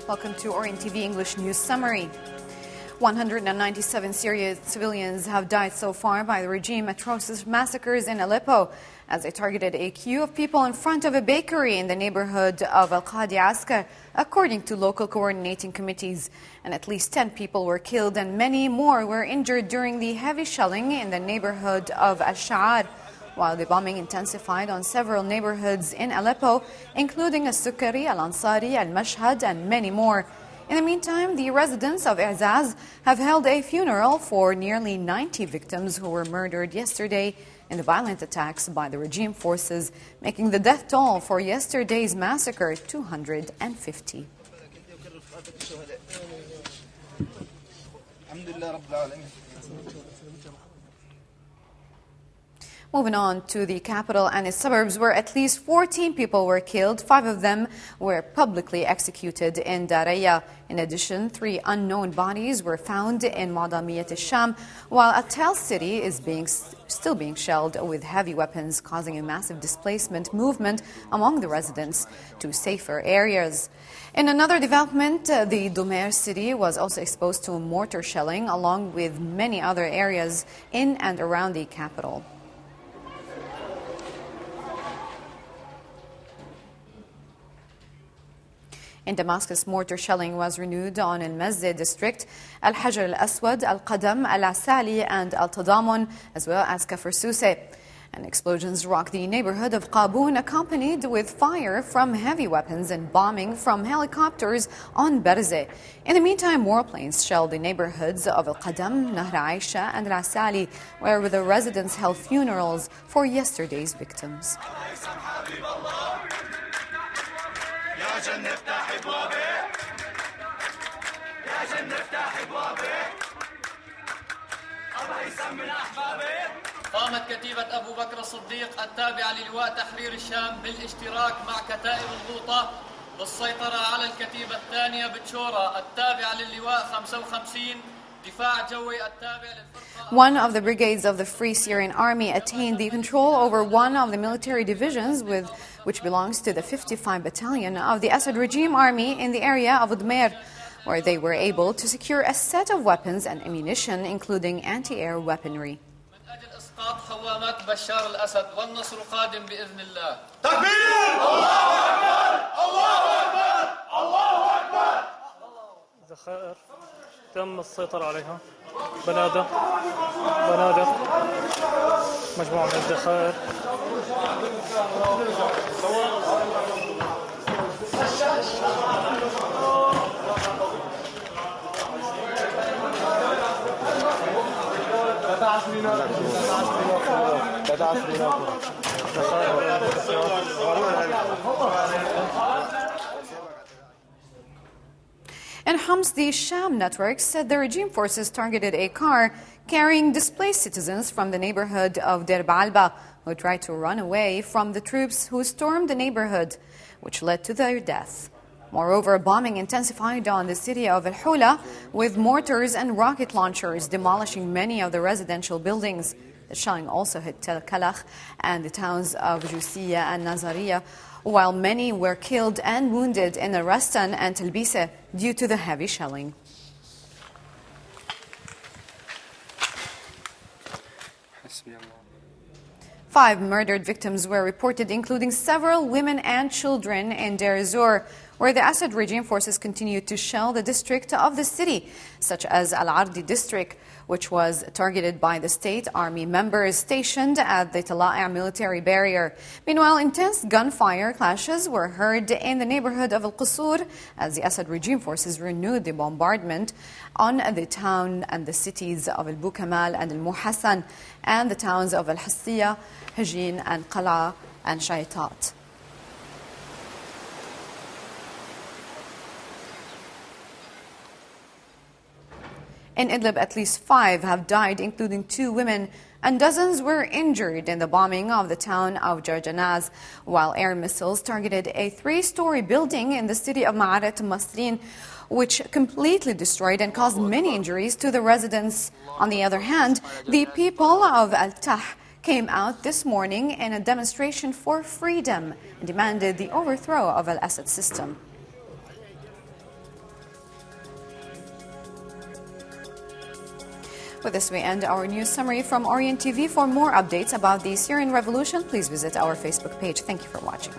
Welcome to Orient TV English News Summary. 197 Syrian civilians have died so far by the regime atrocious massacres in Aleppo as they targeted a queue of people in front of a bakery in the neighborhood of Al-Qadi Askar, according to local coordinating committees. And at least 10 people were killed and many more were injured during the heavy shelling in the neighborhood of Al-Sha'ar, while the bombing intensified on several neighborhoods in Aleppo, including Al-Sukkari, Al-Ansari, Al-Mashhad, and many more. In the meantime, the residents of I'zaz have held a funeral for nearly 90 victims who were murdered yesterday in the violent attacks by the regime forces, making the death toll for yesterday's massacre 250. Moving on to the capital and its suburbs, where at least 14 people were killed. 5 of them were publicly executed in Daraya. In addition, 3 unknown bodies were found in Madamiyat al-Sham, while Atal city is still being shelled with heavy weapons, causing a massive displacement movement among the residents to safer areas. In another development, the Dumer city was also exposed to mortar shelling, along with many other areas in and around the capital. In Damascus, mortar shelling was renewed on Al-Masjid district, Al-Hajar Al-Aswad, Al-Qadam, Al-Asali, and Al-Tadamun, as well as Kafr Suse. And explosions rocked the neighborhood of Qaboon, accompanied with fire from heavy weapons and bombing from helicopters on Barzeh. In the meantime, warplanes shelled the neighborhoods of Al-Qadam, Nahr Aisha, and Al-Asali, where the residents held funerals for yesterday's victims. قامت كتيبة أبو بكر الصديق التابعة للواء تحرير الشام بالاشتراك مع كتائب الغوطة بالسيطرة على الكتيبة الثانية بتشورة التابعة للواء 55 دفاع جوي التابع للفرقة. One of the brigades of the Free Syrian Army attained the control over one of the military divisions which belongs to the 55 Battalion of the Assad regime army in the area of Udmer, where they were able to secure a set of weapons and ammunition, including anti-air weaponry. خوامات بشار الأسد والنصر قادم بإذن الله. تكبير! الله أكبر! الله أكبر! الله أكبر! ذخائر تم السيطرة عليها. بنادق مجموعة من الذخائر. And Homs, the Sham network said the regime forces targeted a car carrying displaced citizens from the neighborhood of Derb Alba, who tried to run away from the troops who stormed the neighborhood, which led to their death. Moreover, bombing intensified on the city of Al-Hula with mortars and rocket launchers, demolishing many of the residential buildings. The shelling also hit Tel Kalakh and the towns of Jusiya and Nazariya, while many were killed and wounded in Rastan and Talbise due to the heavy shelling. Five murdered victims were reported, including several women and children in Deir ez-Zor, where the Assad regime forces continued to shell the district of the city, such as Al-Ardi district, which was targeted by the state army members stationed at the Tala'a military barrier. Meanwhile, intense gunfire clashes were heard in the neighborhood of Al-Qusur as the Assad regime forces renewed the bombardment on the town and the cities of Al-Bukamal and Al-Muhassan and the towns of Al-Hassiya, Hajin and Qala and Shaitat. In Idlib, at least 5 have died, including 2 women, and dozens were injured in the bombing of the town of Jarjanaz, while air missiles targeted a 3-story building in the city of Ma'arat Masrin, which completely destroyed and caused many injuries to the residents. On the other hand, the people of Al-Tah came out this morning in a demonstration for freedom and demanded the overthrow of Al-Assad system. With this, we end our news summary from Orient TV. For more updates about the Syrian revolution, please visit our Facebook page. Thank you for watching.